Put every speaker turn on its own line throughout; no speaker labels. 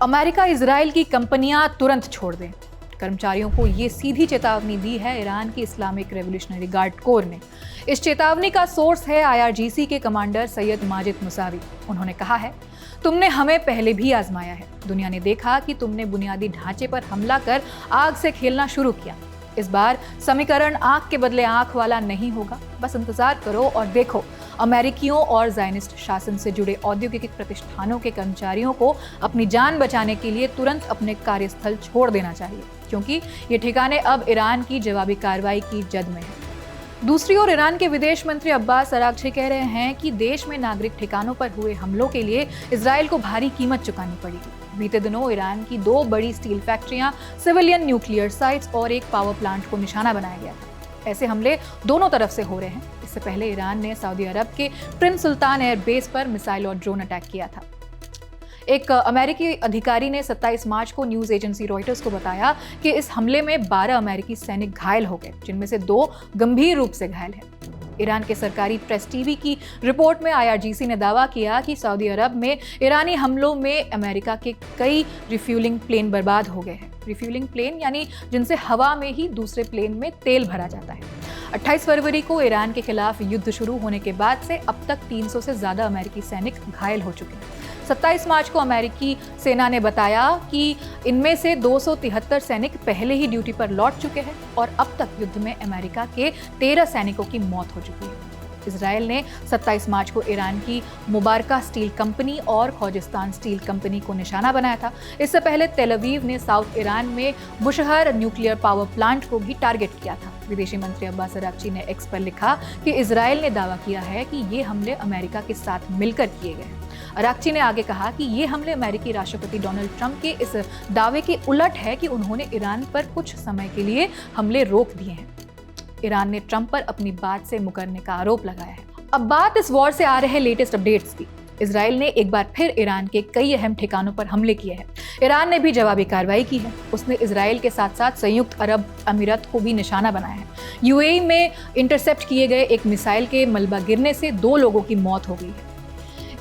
America Israel की कंपनियां तुरंत छोड़ दें। कर्मचारियों को ये सीधी चेतावनी दी है ईरान की इस्लामिक रेवोल्यूशनरी गार्ड कोर ने। इस चेतावनी का सोर्स है IRGC के कमांडर सैयद माजिद मुसावी। उन्होंने कहा है, तुमने हमें पहले भी आजमाया है। दुनिया ने देखा कि तुमने बुनियादी ढांचे पर हमला कर आग से खेलना शुरू किया। इस बार समीकरण आंख के बदले आंख वाला नहीं होगा। बस इंतजार करो और देखो। अमेरिकियों और ज़ायनिस्ट शासन से जुड़े औद्योगिक प्रतिष्ठानों के कर्मचारियों को अपनी जान बचाने के लिए तुरंत अपने कार्यस्थल छोड़ देना चाहिए, क्योंकि ये ठिकाने अब ईरान की जवाबी कार्रवाई की जद में हैं। दूसरी ओर ईरान के विदेश मंत्री अब्बास अरागची कह रहे हैं कि देश में नागरिक ठिकानों पर हुए हमलों के लिए इजराइल को भारी कीमत चुकानी पड़ेगी। बीते दिनों ईरान की 2 बड़ी स्टील फैक्ट्रियां, सिविलियन न्यूक्लियर साइट्स और एक पावर प्लांट को निशाना बनाया गया था। ऐसे हमले दोनों तरफ से हो रहे हैं। इससे पहले ईरान ने सऊदी अरब के प्रिंस सुल्तान एयरबेस पर मिसाइल और ड्रोन अटैक किया था। एक अमेरिकी अधिकारी ने 27 मार्च को न्यूज एजेंसी रॉयटर्स को बताया कि इस हमले में 12 अमेरिकी सैनिक घायल हो गए, जिनमें से 2 गंभीर रूप से घायल हैं। ईरान के सरकारी प्रेस टीवी की रिपोर्ट में IRGC ने दावा किया कि सऊदी अरब में ईरानी हमलों में अमेरिका के कई रिफ्यूलिंग प्लेन बर्बाद हो गए हैं। रिफ्यूलिंग प्लेन यानी जिनसे हवा में ही दूसरे प्लेन में तेल भरा जाता है। 28 फरवरी को ईरान के खिलाफ युद्ध शुरू होने के बाद से अब तक 300 से ज्यादा अमेरिकी सैनिक घायल हो चुके हैं। 27 मार्च को अमेरिकी सेना ने बताया कि इनमें से 273 सैनिक पहले ही ड्यूटी पर लौट चुके हैं और अब तक युद्ध में अमेरिका के 13 सैनिकों की मौत हो चुकी है। इजराइल ने 27 मार्च को ईरान की मुबारका स्टील कंपनी और खोजिस्तान स्टील कंपनी को निशाना बनाया था। इससे पहले तेल अवीव ने साउथ ईरान में बुशहर न्यूक्लियर पावर प्लांट को भी टारगेट किया था। विदेशी मंत्री अब्बास अरागची ने एक्स पर लिखा कि इजराइल ने दावा किया है कि ये हमले अमेरिका के साथ मिलकर किए गए हैं। अरागची ने आगे कहा कि ये हमले अमेरिकी राष्ट्रपति डोनाल्ड ट्रंप के इस दावे के उलट है कि उन्होंने ईरान पर कुछ समय के लिए हमले रोक दिए हैं। ईरान ने ट्रंप पर अपनी बात से मुकरने का आरोप लगाया है। अब बात इस वॉर से आ रहे लेटेस्ट अपडेट्स की। इजराइल ने एक बार फिर ईरान के कई अहम ठिकानों पर हमले किए हैं। ईरान ने भी जवाबी कार्रवाई की है। उसने इजराइल के साथ साथ संयुक्त अरब अमीरात को भी निशाना बनाया है। UAE में इंटरसेप्ट किए गए एक मिसाइल के मलबा गिरने से 2 लोगों की मौत हो गई है।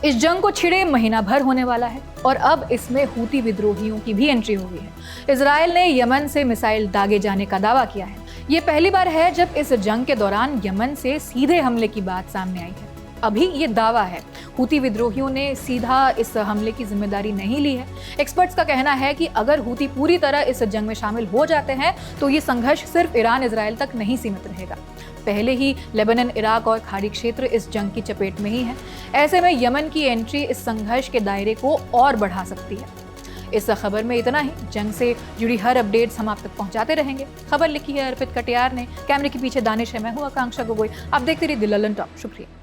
इस जंग को छिड़े महीना भर होने वाला है और अब इसमें हूती विद्रोहियों की भी एंट्री हो गई है। इजराइल ने यमन से मिसाइल दागे जाने का दावा किया है। ये पहली बार है जब इस जंग के दौरान यमन से सीधे हमले की बात सामने आई है। अभी ये दावा है, हूती विद्रोहियों ने सीधा इस हमले की जिम्मेदारी नहीं ली है। एक्सपर्ट्स का कहना है कि अगर हूती पूरी तरह इस जंग में शामिल हो जाते हैं तो ये संघर्ष सिर्फ ईरान इजराइल तक नहीं सीमित रहेगा। पहले ही लेबनान, इराक और खाड़ी क्षेत्र इस जंग की चपेट में ही है। ऐसे में यमन की एंट्री इस संघर्ष के दायरे को और बढ़ा सकती है। इस खबर में इतना ही। जंग से जुड़ी हर अपडेट्स हम आप तक पहुंचाते रहेंगे। खबर लिखी है अर्पित कटियार ने, कैमरे के पीछे दानिश है, मैं हूं आकांक्षा गोगोई। आप देखते रहिए द ललन टॉक। शुक्रिया।